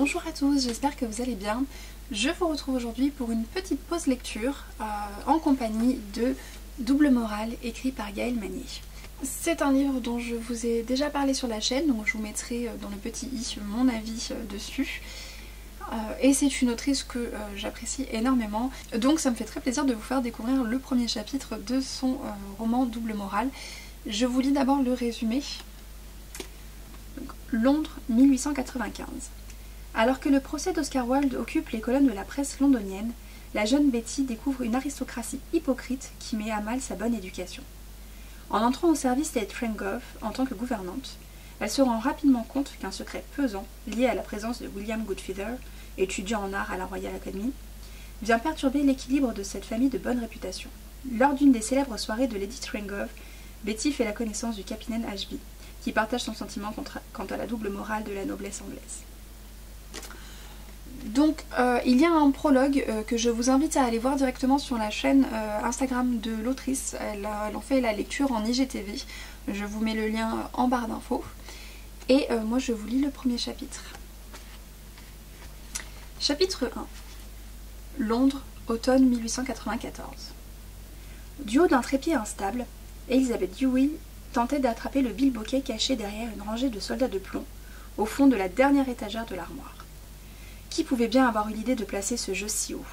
Bonjour à tous, j'espère que vous allez bien. Je vous retrouve aujourd'hui pour une petite pause lecture en compagnie de Double Morale, écrit par Gaëlle Manier. C'est un livre dont je vous ai déjà parlé sur la chaîne, donc je vous mettrai dans le petit i mon avis dessus. Et c'est une autrice que j'apprécie énormément, donc ça me fait très plaisir de vous faire découvrir le premier chapitre de son roman Double Morale. Je vous lis d'abord le résumé. Donc, Londres, 1895. Alors que le procès d'Oscar Wilde occupe les colonnes de la presse londonienne, la jeune Betty découvre une aristocratie hypocrite qui met à mal sa bonne éducation. En entrant au service des Trengove en tant que gouvernante, elle se rend rapidement compte qu'un secret pesant, lié à la présence de William Goodfeather, étudiant en art à la Royal Academy, vient perturber l'équilibre de cette famille de bonne réputation. Lors d'une des célèbres soirées de Lady Trengove, Betty fait la connaissance du capitaine Ashby, qui partage son sentiment quant à la double morale de la noblesse anglaise. Donc il y a un prologue que je vous invite à aller voir directement sur la chaîne Instagram de l'autrice. Elle en fait la lecture en IGTV. Je vous mets le lien en barre d'infos. Et moi je vous lis le premier chapitre. Chapitre 1. Londres, automne 1894. Du haut d'un trépied instable, Elizabeth Dewey tentait d'attraper le bilboquet caché derrière une rangée de soldats de plomb, au fond de la dernière étagère de l'armoire. Qui pouvait bien avoir eu l'idée de placer ce jeu si haut?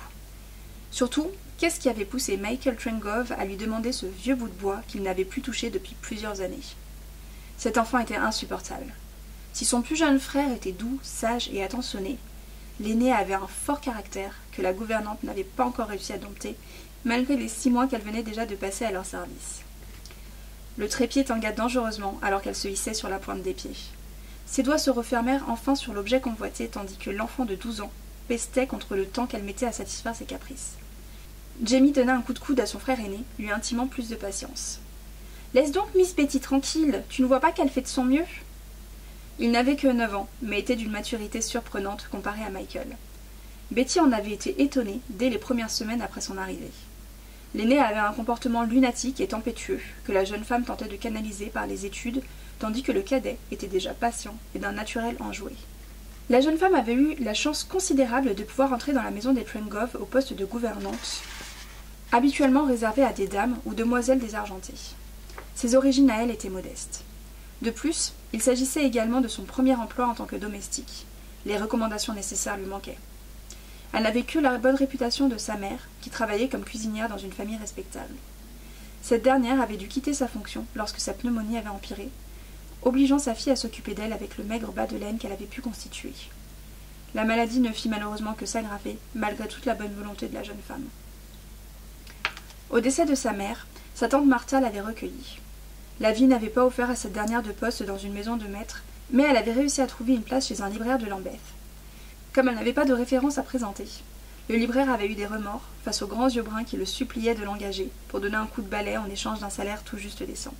Surtout, qu'est-ce qui avait poussé Michael Trengove à lui demander ce vieux bout de bois qu'il n'avait plus touché depuis plusieurs années? Cet enfant était insupportable. Si son plus jeune frère était doux, sage et attentionné, l'aîné avait un fort caractère que la gouvernante n'avait pas encore réussi à dompter, malgré les 6 mois qu'elle venait déjà de passer à leur service. Le trépied tangua dangereusement alors qu'elle se hissait sur la pointe des pieds. Ses doigts se refermèrent enfin sur l'objet convoité tandis que l'enfant de 12 ans pestait contre le temps qu'elle mettait à satisfaire ses caprices. Jamie donna un coup de coude à son frère aîné, lui intimant plus de patience. « Laisse donc Miss Betty tranquille, tu ne vois pas qu'elle fait de son mieux ?» Il n'avait que 9 ans, mais était d'une maturité surprenante comparée à Michael. Betty en avait été étonnée dès les premières semaines après son arrivée. L'aîné avait un comportement lunatique et tempétueux, que la jeune femme tentait de canaliser par les études, tandis que le cadet était déjà patient et d'un naturel enjoué. La jeune femme avait eu la chance considérable de pouvoir entrer dans la maison des Trengove au poste de gouvernante, habituellement réservé à des dames ou demoiselles désargentées. Ses origines à elle étaient modestes. De plus, il s'agissait également de son premier emploi en tant que domestique. Les recommandations nécessaires lui manquaient. Elle n'avait que la bonne réputation de sa mère, qui travaillait comme cuisinière dans une famille respectable. Cette dernière avait dû quitter sa fonction lorsque sa pneumonie avait empiré, obligeant sa fille à s'occuper d'elle avec le maigre bas de laine qu'elle avait pu constituer. La maladie ne fit malheureusement que s'aggraver, malgré toute la bonne volonté de la jeune femme. Au décès de sa mère, sa tante Martha l'avait recueillie. La vie n'avait pas offert à cette dernière de poste dans une maison de maître, mais elle avait réussi à trouver une place chez un libraire de Lambeth. Comme elle n'avait pas de référence à présenter, le libraire avait eu des remords face aux grands yeux bruns qui le suppliaient de l'engager pour donner un coup de balai en échange d'un salaire tout juste décent.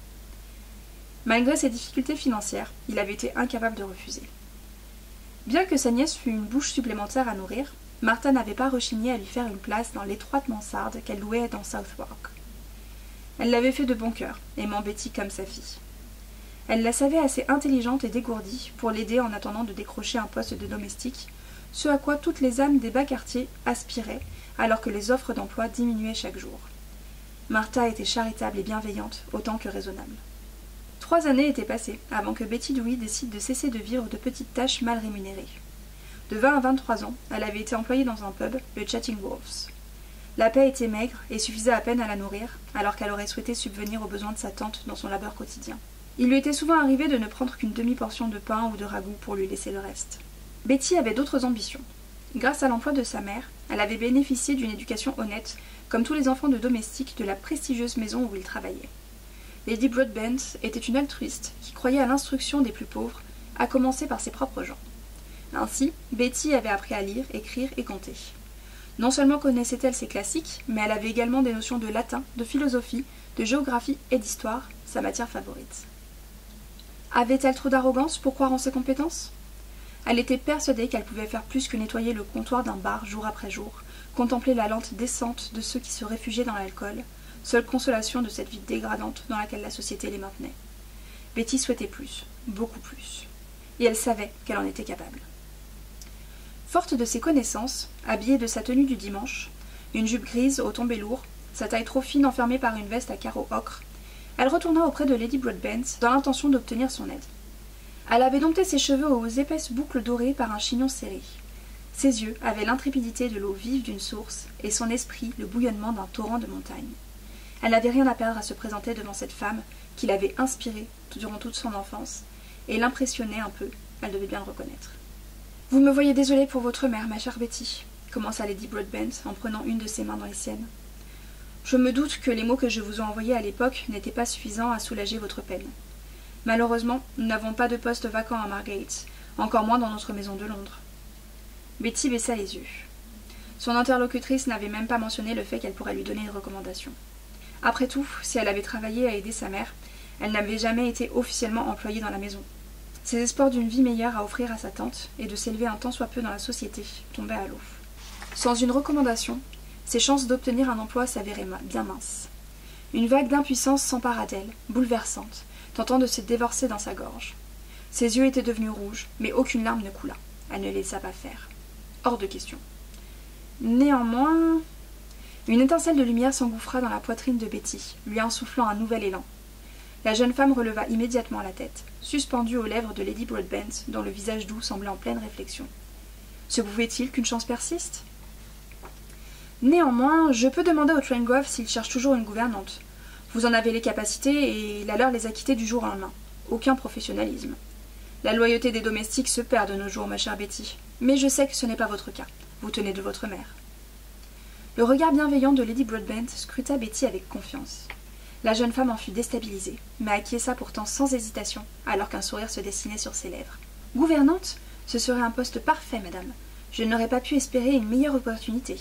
Malgré ses difficultés financières, il avait été incapable de refuser. Bien que sa nièce fût une bouche supplémentaire à nourrir, Martha n'avait pas rechigné à lui faire une place dans l'étroite mansarde qu'elle louait dans Southwark. Elle l'avait fait de bon cœur, aimant Betty comme sa fille. Elle la savait assez intelligente et dégourdie pour l'aider en attendant de décrocher un poste de domestique, ce à quoi toutes les âmes des bas quartiers aspiraient alors que les offres d'emploi diminuaient chaque jour. Martha était charitable et bienveillante autant que raisonnable. 3 années étaient passées avant que Betty Dewey décide de cesser de vivre de petites tâches mal rémunérées. De 20 à 23 ans, elle avait été employée dans un pub, le Chatting Wolves. La paie était maigre et suffisait à peine à la nourrir, alors qu'elle aurait souhaité subvenir aux besoins de sa tante dans son labeur quotidien. Il lui était souvent arrivé de ne prendre qu'une demi-portion de pain ou de ragoût pour lui laisser le reste. Betty avait d'autres ambitions. Grâce à l'emploi de sa mère, elle avait bénéficié d'une éducation honnête, comme tous les enfants de domestiques de la prestigieuse maison où il travaillait. Lady Broadbent était une altruiste qui croyait à l'instruction des plus pauvres, à commencer par ses propres gens. Ainsi, Betty avait appris à lire, écrire et compter. Non seulement connaissait-elle ses classiques, mais elle avait également des notions de latin, de philosophie, de géographie et d'histoire, sa matière favorite. Avait-elle trop d'arrogance pour croire en ses compétences? Elle était persuadée qu'elle pouvait faire plus que nettoyer le comptoir d'un bar jour après jour, contempler la lente descente de ceux qui se réfugiaient dans l'alcool, seule consolation de cette vie dégradante dans laquelle la société les maintenait. Betty souhaitait plus, beaucoup plus, et elle savait qu'elle en était capable. Forte de ses connaissances, habillée de sa tenue du dimanche, une jupe grise au tombé lourd, sa taille trop fine enfermée par une veste à carreaux ocre, elle retourna auprès de Lady Broadbent dans l'intention d'obtenir son aide. Elle avait dompté ses cheveux aux épaisses boucles dorées par un chignon serré. Ses yeux avaient l'intrépidité de l'eau vive d'une source et son esprit le bouillonnement d'un torrent de montagne. Elle n'avait rien à perdre à se présenter devant cette femme qui l'avait inspirée durant toute son enfance et l'impressionnait un peu, elle devait bien le reconnaître. « Vous me voyez désolée pour votre mère, ma chère Betty, » commença Lady Broadbent en prenant une de ses mains dans les siennes. « Je me doute que les mots que je vous ai envoyés à l'époque n'étaient pas suffisants à soulager votre peine. Malheureusement, nous n'avons pas de poste vacant à Margate, encore moins dans notre maison de Londres. » Betty baissa les yeux. Son interlocutrice n'avait même pas mentionné le fait qu'elle pourrait lui donner une recommandation. Après tout, si elle avait travaillé à aider sa mère, elle n'avait jamais été officiellement employée dans la maison. Ses espoirs d'une vie meilleure à offrir à sa tante et de s'élever un tant soit peu dans la société tombaient à l'eau. Sans une recommandation, ses chances d'obtenir un emploi s'avéraient bien minces. Une vague d'impuissance s'empara d'elle, bouleversante, tentant de se dévorcer dans sa gorge. Ses yeux étaient devenus rouges, mais aucune larme ne coula. Elle ne laissa pas faire. Hors de question. Néanmoins, une étincelle de lumière s'engouffra dans la poitrine de Betty, lui insufflant un nouvel élan. La jeune femme releva immédiatement la tête, suspendue aux lèvres de Lady Broadbent, dont le visage doux semblait en pleine réflexion. Se pouvait-il qu'une chance persiste? Néanmoins, je peux demander au Traingrove s'il cherche toujours une gouvernante. Vous en avez les capacités et la leur les a quittés du jour au lendemain. Aucun professionnalisme. La loyauté des domestiques se perd de nos jours, ma chère Betty. Mais je sais que ce n'est pas votre cas. Vous tenez de votre mère. Le regard bienveillant de Lady Broadbent scruta Betty avec confiance. La jeune femme en fut déstabilisée, mais acquiesça pourtant sans hésitation, alors qu'un sourire se dessinait sur ses lèvres. « Gouvernante, ce serait un poste parfait, madame. Je n'aurais pas pu espérer une meilleure opportunité. »«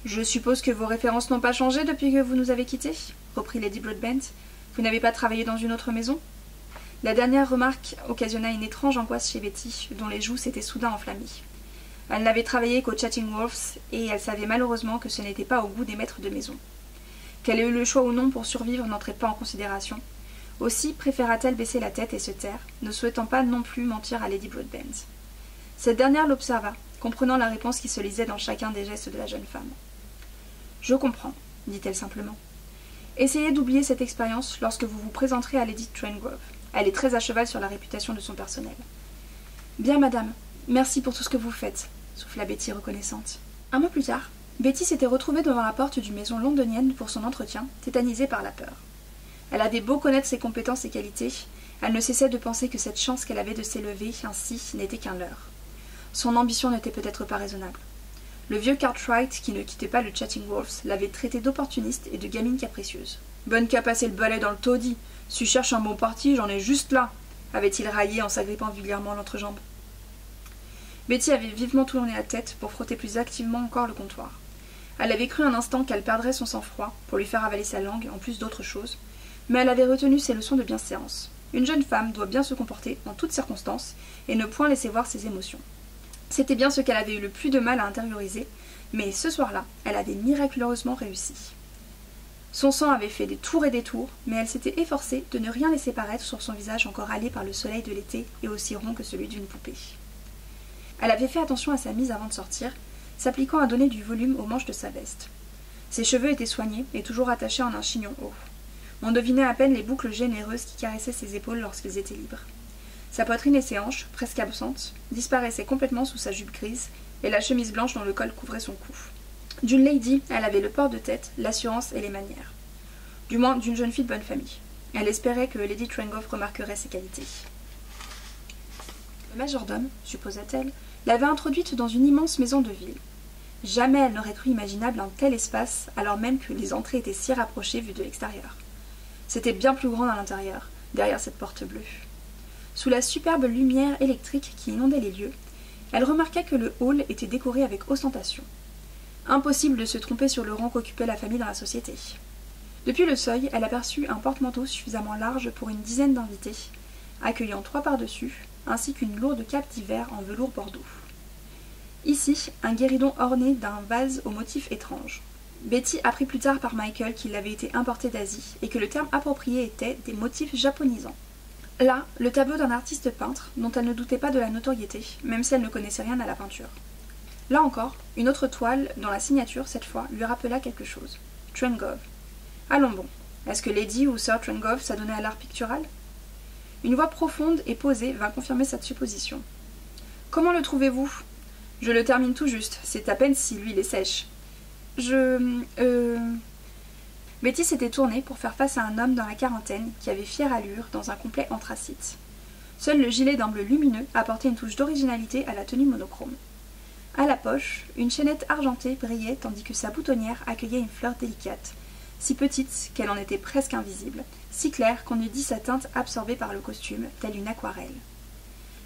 Je suppose que vos références n'ont pas changé depuis que vous nous avez quittés ?» reprit Lady Broadbent. « Vous n'avez pas travaillé dans une autre maison ?» La dernière remarque occasionna une étrange angoisse chez Betty, dont les joues s'étaient soudain enflammées. Elle n'avait travaillé qu'au Chatsworth, et elle savait malheureusement que ce n'était pas au goût des maîtres de maison. Qu'elle ait eu le choix ou non pour survivre n'entrait pas en considération. Aussi préféra-t-elle baisser la tête et se taire, ne souhaitant pas non plus mentir à Lady Broadbent. Cette dernière l'observa, comprenant la réponse qui se lisait dans chacun des gestes de la jeune femme. « Je comprends, » dit-elle simplement. « Essayez d'oublier cette expérience lorsque vous vous présenterez à Lady Traingrove. Elle est très à cheval sur la réputation de son personnel. »« Bien, madame, merci pour tout ce que vous faites, » souffla Betty reconnaissante. Un mois plus tard, Betty s'était retrouvée devant la porte d'une maison londonienne pour son entretien, tétanisée par la peur. Elle avait beau connaître ses compétences et qualités, elle ne cessait de penser que cette chance qu'elle avait de s'élever ainsi n'était qu'un leurre. Son ambition n'était peut-être pas raisonnable. Le vieux Cartwright, qui ne quittait pas le Chatsworth, l'avait traitée d'opportuniste et de gamine capricieuse. « Bonne qu'à passer le balai dans le taudis. Si je cherche un bon parti, j'en ai juste là !» avait-il raillé en s'agrippant vulgairement l'entrejambe. Betty avait vivement tourné la tête pour frotter plus activement encore le comptoir. Elle avait cru un instant qu'elle perdrait son sang-froid pour lui faire avaler sa langue en plus d'autres choses, mais elle avait retenu ses leçons de bienséance. Une jeune femme doit bien se comporter en toutes circonstances et ne point laisser voir ses émotions. C'était bien ce qu'elle avait eu le plus de mal à intérioriser, mais ce soir-là, elle avait miraculeusement réussi. Son sang avait fait des tours et des tours, mais elle s'était efforcée de ne rien laisser paraître sur son visage encore hâlé par le soleil de l'été et aussi rond que celui d'une poupée. Elle avait fait attention à sa mise avant de sortir, s'appliquant à donner du volume aux manches de sa veste. Ses cheveux étaient soignés et toujours attachés en un chignon haut. On devinait à peine les boucles généreuses qui caressaient ses épaules lorsqu'elles étaient libres. Sa poitrine et ses hanches, presque absentes, disparaissaient complètement sous sa jupe grise et la chemise blanche dont le col couvrait son cou. D'une lady, elle avait le port de tête, l'assurance et les manières. Du moins d'une jeune fille de bonne famille. Elle espérait que Lady Traingrove remarquerait ses qualités. Le majordome, supposa-t-elle, l'avait introduite dans une immense maison de ville. Jamais elle n'aurait cru imaginable un tel espace, alors même que les entrées étaient si rapprochées vues de l'extérieur. C'était bien plus grand à l'intérieur, derrière cette porte bleue. Sous la superbe lumière électrique qui inondait les lieux, elle remarqua que le hall était décoré avec ostentation. Impossible de se tromper sur le rang qu'occupait la famille dans la société. Depuis le seuil, elle aperçut un porte-manteau suffisamment large pour une dizaine d'invités, accueillant 3 par-dessus, ainsi qu'une lourde cape d'hiver en velours bordeaux. Ici, un guéridon orné d'un vase au motif étrange. Betty apprit plus tard par Michael qu'il avait été importé d'Asie et que le terme approprié était des motifs japonisants. Là, le tableau d'un artiste peintre, dont elle ne doutait pas de la notoriété, même si elle ne connaissait rien à la peinture. Là encore, une autre toile, dont la signature, cette fois, lui rappela quelque chose. Trengove. Allons bon, est-ce que Lady ou Sir Trengove s'adonnait à l'art pictural? Une voix profonde et posée vint confirmer cette supposition. Comment le trouvez-vous? Je le termine tout juste, c'est à peine si l'huile est sèche. Betty s'était tournée pour faire face à un homme dans la quarantaine qui avait fière allure dans un complet anthracite. Seul le gilet d'un bleu lumineux apportait une touche d'originalité à la tenue monochrome. À la poche, une chaînette argentée brillait tandis que sa boutonnière accueillait une fleur délicate, si petite qu'elle en était presque invisible, si claire qu'on eût dit sa teinte absorbée par le costume, telle une aquarelle.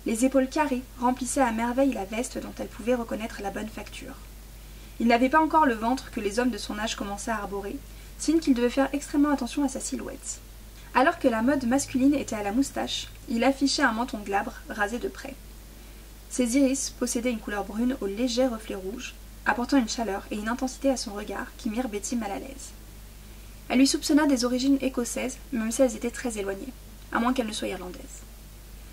Les épaules carrées remplissaient à merveille la veste dont elle pouvait reconnaître la bonne facture. Il n'avait pas encore le ventre que les hommes de son âge commençaient à arborer, signe qu'il devait faire extrêmement attention à sa silhouette. Alors que la mode masculine était à la moustache, il affichait un menton glabre, rasé de près. Ses iris possédaient une couleur brune au léger reflet rouge, apportant une chaleur et une intensité à son regard qui mirent Betty mal à l'aise. Elle lui soupçonna des origines écossaises, même si elles étaient très éloignées, à moins qu'elle ne soit irlandaise.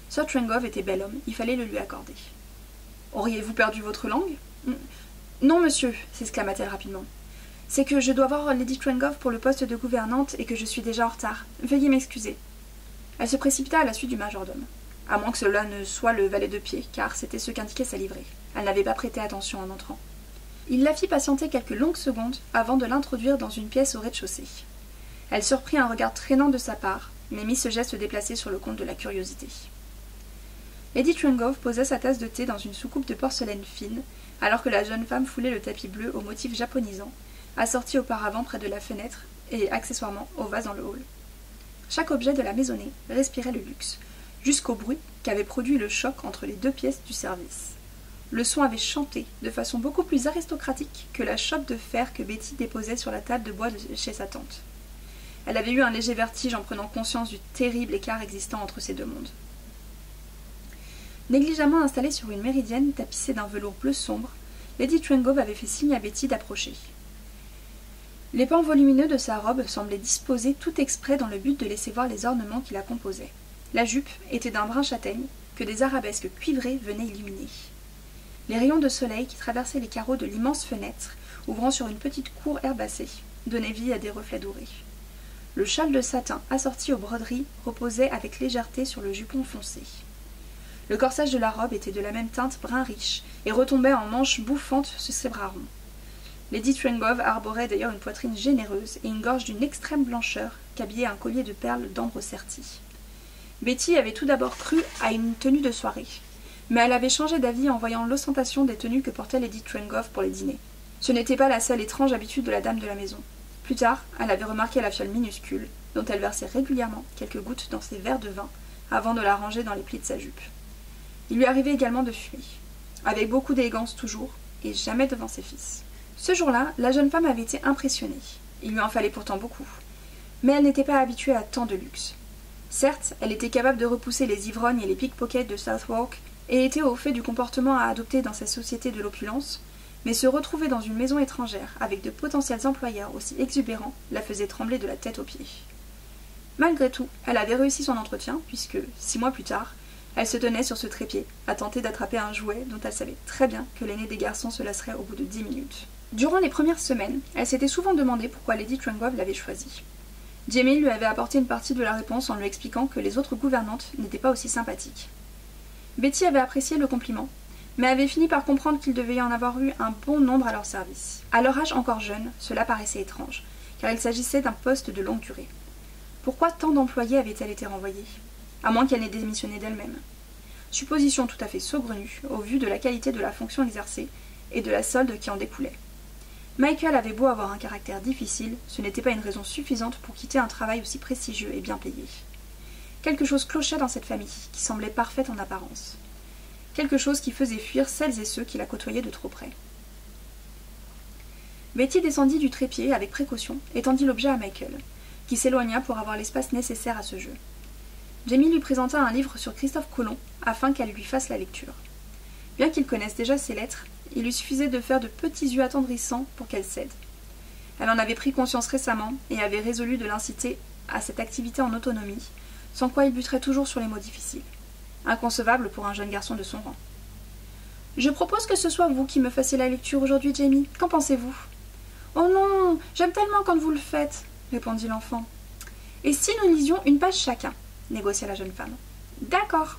Sir Trengove était bel homme, il fallait le lui accorder. « Auriez-vous perdu votre langue ?»« Non, monsieur, s'exclama-t-elle rapidement. C'est que je dois voir Lady Trengove pour le poste de gouvernante et que je suis déjà en retard. Veuillez m'excuser. » Elle se précipita à la suite du majordome. À moins que cela ne soit le valet de pied, car c'était ce qu'indiquait sa livrée. Elle n'avait pas prêté attention en entrant. Il la fit patienter quelques longues secondes avant de l'introduire dans une pièce au rez-de-chaussée. Elle surprit un regard traînant de sa part, mais mit ce geste déplacé sur le compte de la curiosité. Lady Trengove posa sa tasse de thé dans une soucoupe de porcelaine fine, alors que la jeune femme foulait le tapis bleu au motif japonisant, assorti auparavant près de la fenêtre et accessoirement au vase dans le hall. Chaque objet de la maisonnée respirait le luxe, jusqu'au bruit qu'avait produit le choc entre les deux pièces du service. Le son avait chanté de façon beaucoup plus aristocratique que la chope de fer que Betty déposait sur la table de bois chez sa tante. Elle avait eu un léger vertige en prenant conscience du terrible écart existant entre ces deux mondes. Négligemment installée sur une méridienne tapissée d'un velours bleu sombre, Lady Trengove avait fait signe à Betty d'approcher. Les pans volumineux de sa robe semblaient disposés tout exprès dans le but de laisser voir les ornements qui la composaient. La jupe était d'un brun châtaigne que des arabesques cuivrées venaient illuminer. Les rayons de soleil qui traversaient les carreaux de l'immense fenêtre, ouvrant sur une petite cour herbacée, donnaient vie à des reflets dorés. Le châle de satin assorti aux broderies reposait avec légèreté sur le jupon foncé. Le corsage de la robe était de la même teinte brun riche et retombait en manches bouffantes sur ses bras ronds. Lady Trengove arborait d'ailleurs une poitrine généreuse et une gorge d'une extrême blancheur qu'habillait un collier de perles d'ambre serties. Betty avait tout d'abord cru à une tenue de soirée, mais elle avait changé d'avis en voyant l'ostentation des tenues que portait Lady Trengove pour les dîners. Ce n'était pas la seule étrange habitude de la dame de la maison. Plus tard, elle avait remarqué la fiole minuscule, dont elle versait régulièrement quelques gouttes dans ses verres de vin, avant de la ranger dans les plis de sa jupe. Il lui arrivait également de fumer, avec beaucoup d'élégance toujours, et jamais devant ses fils. Ce jour-là, la jeune femme avait été impressionnée. Il lui en fallait pourtant beaucoup. Mais elle n'était pas habituée à tant de luxe. Certes, elle était capable de repousser les ivrognes et les pickpockets de Southwark, et était au fait du comportement à adopter dans sa société de l'opulence, mais se retrouver dans une maison étrangère avec de potentiels employeurs aussi exubérants la faisait trembler de la tête aux pieds. Malgré tout, elle avait réussi son entretien, puisque, 6 mois plus tard, elle se tenait sur ce trépied, à tenter d'attraper un jouet dont elle savait très bien que l'aîné des garçons se lasserait au bout de 10 minutes. Durant les premières semaines, elle s'était souvent demandé pourquoi Lady Trengove l'avait choisie. Jamie lui avait apporté une partie de la réponse en lui expliquant que les autres gouvernantes n'étaient pas aussi sympathiques. Betty avait apprécié le compliment, mais avait fini par comprendre qu'il devait y en avoir eu un bon nombre à leur service. À leur âge encore jeune, cela paraissait étrange, car il s'agissait d'un poste de longue durée. Pourquoi tant d'employés avaient-elles été renvoyés? À moins qu'elle n'ait démissionné d'elle-même. Supposition tout à fait saugrenue, au vu de la qualité de la fonction exercée et de la solde qui en découlait. Michael avait beau avoir un caractère difficile, ce n'était pas une raison suffisante pour quitter un travail aussi prestigieux et bien payé. Quelque chose clochait dans cette famille, qui semblait parfaite en apparence. Quelque chose qui faisait fuir celles et ceux qui la côtoyaient de trop près. Betty descendit du trépied avec précaution et tendit l'objet à Michael, qui s'éloigna pour avoir l'espace nécessaire à ce jeu. Jamie lui présenta un livre sur Christophe Colomb afin qu'elle lui fasse la lecture. Bien qu'il connaisse déjà ses lettres, il lui suffisait de faire de petits yeux attendrissants pour qu'elle cède. Elle en avait pris conscience récemment et avait résolu de l'inciter à cette activité en autonomie, sans quoi il buterait toujours sur les mots difficiles. Inconcevable pour un jeune garçon de son rang. « Je propose que ce soit vous qui me fassiez la lecture aujourd'hui, Jamie. Qu'en pensez-vous ?»« Oh non, j'aime tellement quand vous le faites, » répondit l'enfant. « Et si nous lisions une page chacun ?» négocia la jeune femme. « D'accord. »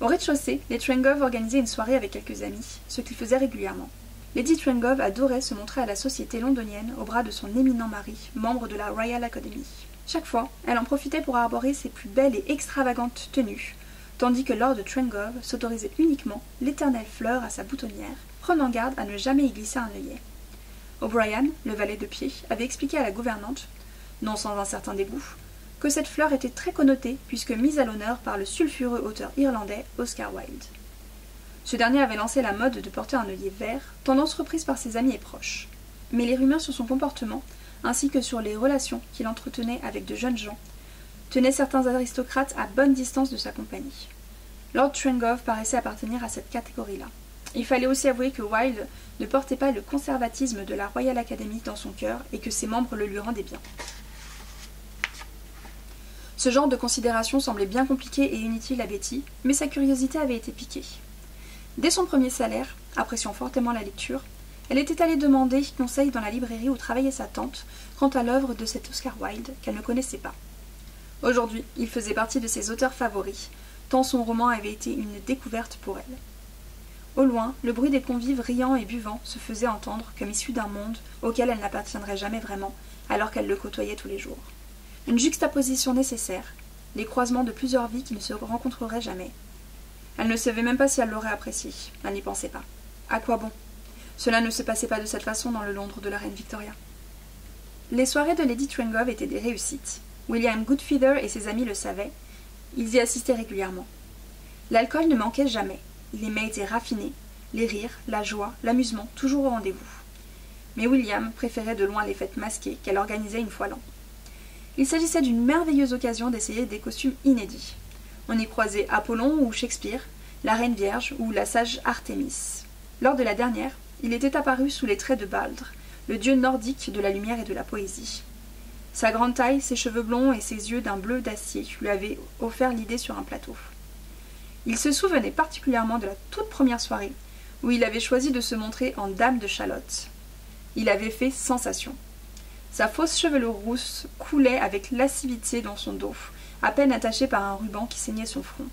Au rez-de-chaussée, les Trengove organisaient une soirée avec quelques amis, ce qu'ils faisaient régulièrement. Lady Trengove adorait se montrer à la société londonienne au bras de son éminent mari, membre de la Royal Academy. Chaque fois, elle en profitait pour arborer ses plus belles et extravagantes tenues, tandis que Lord Trengove s'autorisait uniquement l'éternelle fleur à sa boutonnière, prenant garde à ne jamais y glisser un œillet. O'Brien, le valet de pied, avait expliqué à la gouvernante, non sans un certain dégoût, que cette fleur était très connotée puisque mise à l'honneur par le sulfureux auteur irlandais Oscar Wilde. Ce dernier avait lancé la mode de porter un œillet vert, tendance reprise par ses amis et proches. Mais les rumeurs sur son comportement, ainsi que sur les relations qu'il entretenait avec de jeunes gens, tenaient certains aristocrates à bonne distance de sa compagnie. Lord Trengove paraissait appartenir à cette catégorie-là. Il fallait aussi avouer que Wilde ne portait pas le conservatisme de la Royal Academy dans son cœur et que ses membres le lui rendaient bien. Ce genre de considération semblait bien compliqué et inutile à Betty, mais sa curiosité avait été piquée. Dès son premier salaire, appréciant fortement la lecture, elle était allée demander conseil dans la librairie où travaillait sa tante quant à l'œuvre de cet Oscar Wilde qu'elle ne connaissait pas. Aujourd'hui, il faisait partie de ses auteurs favoris, tant son roman avait été une découverte pour elle. Au loin, le bruit des convives riant et buvant se faisait entendre comme issu d'un monde auquel elle n'appartiendrait jamais vraiment, alors qu'elle le côtoyait tous les jours. Une juxtaposition nécessaire, les croisements de plusieurs vies qui ne se rencontreraient jamais. Elle ne savait même pas si elle l'aurait apprécié, elle n'y pensait pas. À quoi bon? Cela ne se passait pas de cette façon dans le Londres de la reine Victoria. Les soirées de Lady Trengove étaient des réussites. William Goodfeather et ses amis le savaient, ils y assistaient régulièrement. L'alcool ne manquait jamais, les mets étaient raffinés, les rires, la joie, l'amusement, toujours au rendez-vous. Mais William préférait de loin les fêtes masquées qu'elle organisait une fois l'an. Il s'agissait d'une merveilleuse occasion d'essayer des costumes inédits. On y croisait Apollon ou Shakespeare, la Reine Vierge ou la sage Artémis. Lors de la dernière, il était apparu sous les traits de Baldr, le dieu nordique de la lumière et de la poésie. Sa grande taille, ses cheveux blonds et ses yeux d'un bleu d'acier lui avaient offert l'idée sur un plateau. Il se souvenait particulièrement de la toute première soirée, où il avait choisi de se montrer en dame de Chalotte. Il avait fait sensation. Sa fausse chevelure rousse coulait avec lascivité dans son dos, à peine attachée par un ruban qui ceignait son front.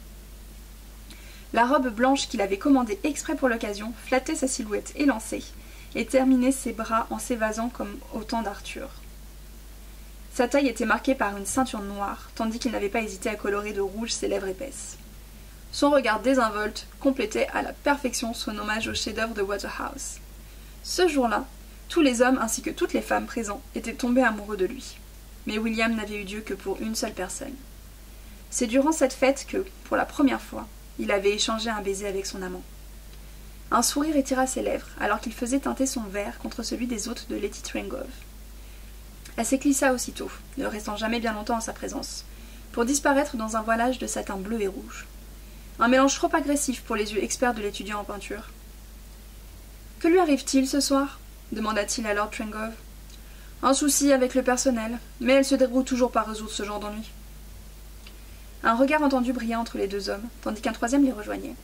La robe blanche qu'il avait commandée exprès pour l'occasion flattait sa silhouette élancée et terminait ses bras en s'évasant comme au temps d'Arthur. Sa taille était marquée par une ceinture noire, tandis qu'il n'avait pas hésité à colorer de rouge ses lèvres épaisses. Son regard désinvolte complétait à la perfection son hommage au chef-d'œuvre de Waterhouse. Ce jour-là, tous les hommes ainsi que toutes les femmes présents étaient tombés amoureux de lui. Mais William n'avait eu Dieu que pour une seule personne. C'est durant cette fête que, pour la première fois, il avait échangé un baiser avec son amant. Un sourire étira ses lèvres alors qu'il faisait teinter son verre contre celui des hôtes de Lady Trengove. Elle s'éclissa aussitôt, ne restant jamais bien longtemps en sa présence, pour disparaître dans un voilage de satin bleu et rouge. Un mélange trop agressif pour les yeux experts de l'étudiant en peinture. « Que lui arrive-t-il ce soir » demanda-t-il à Lord Trengove. « Un souci avec le personnel, mais elle se déroule toujours par résoudre ce genre d'ennui. » Un regard entendu brilla entre les deux hommes, tandis qu'un troisième les rejoignait.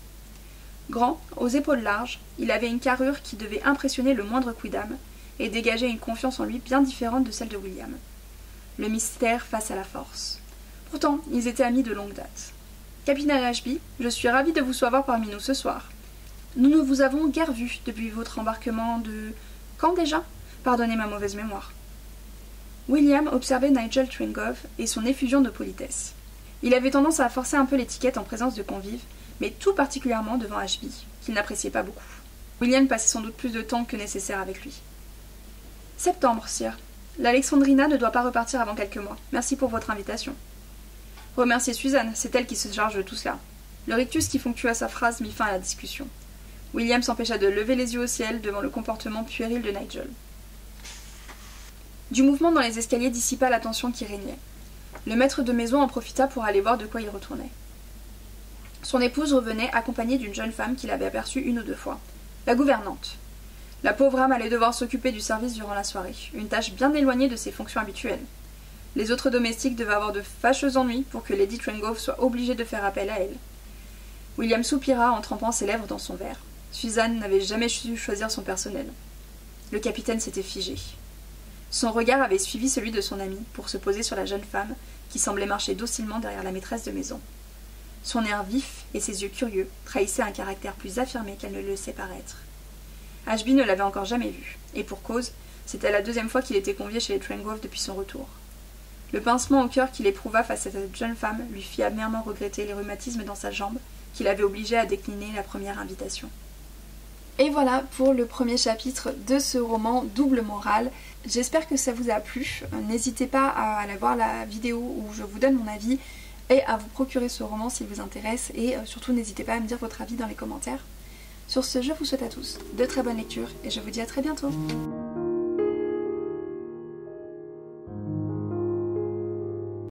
Grand, aux épaules larges, il avait une carrure qui devait impressionner le moindre quidam et dégager une confiance en lui bien différente de celle de William. Le mystère face à la force. Pourtant, ils étaient amis de longue date. « Capitaine Ashby, je suis ravi de vous savoir parmi nous ce soir. Nous ne vous avons guère vu depuis votre embarquement de... Quand déjà? Pardonnez ma mauvaise mémoire. » William observait Nigel Trengove et son effusion de politesse. Il avait tendance à forcer un peu l'étiquette en présence de convives, mais tout particulièrement devant Ashby, qu'il n'appréciait pas beaucoup. William passait sans doute plus de temps que nécessaire avec lui. « Septembre, sire. L'Alexandrina ne doit pas repartir avant quelques mois. Merci pour votre invitation. » Remerciez Suzanne, c'est elle qui se charge de tout cela. Le rictus qui ponctua sa phrase mit fin à la discussion. William s'empêcha de lever les yeux au ciel devant le comportement puéril de Nigel. Du mouvement dans les escaliers dissipa la tension qui régnait. Le maître de maison en profita pour aller voir de quoi il retournait. Son épouse revenait accompagnée d'une jeune femme qu'il avait aperçue une ou deux fois, la gouvernante. La pauvre âme allait devoir s'occuper du service durant la soirée, une tâche bien éloignée de ses fonctions habituelles. Les autres domestiques devaient avoir de fâcheux ennuis pour que Lady Trengove soit obligée de faire appel à elle. William soupira en trempant ses lèvres dans son verre. Suzanne n'avait jamais su choisir son personnel. Le capitaine s'était figé. Son regard avait suivi celui de son ami pour se poser sur la jeune femme qui semblait marcher docilement derrière la maîtresse de maison. Son air vif et ses yeux curieux trahissaient un caractère plus affirmé qu'elle ne le laissait paraître. Ashby ne l'avait encore jamais vue, et pour cause, c'était la deuxième fois qu'il était convié chez les Trengove depuis son retour. Le pincement au cœur qu'il éprouva face à cette jeune femme lui fit amèrement regretter les rhumatismes dans sa jambe qui l'avaient obligé à décliner la première invitation. Et voilà pour le premier chapitre de ce roman Double Morale. J'espère que ça vous a plu. N'hésitez pas à aller voir la vidéo où je vous donne mon avis et à vous procurer ce roman s'il vous intéresse, et surtout n'hésitez pas à me dire votre avis dans les commentaires. Sur ce, je vous souhaite à tous de très bonnes lectures et je vous dis à très bientôt.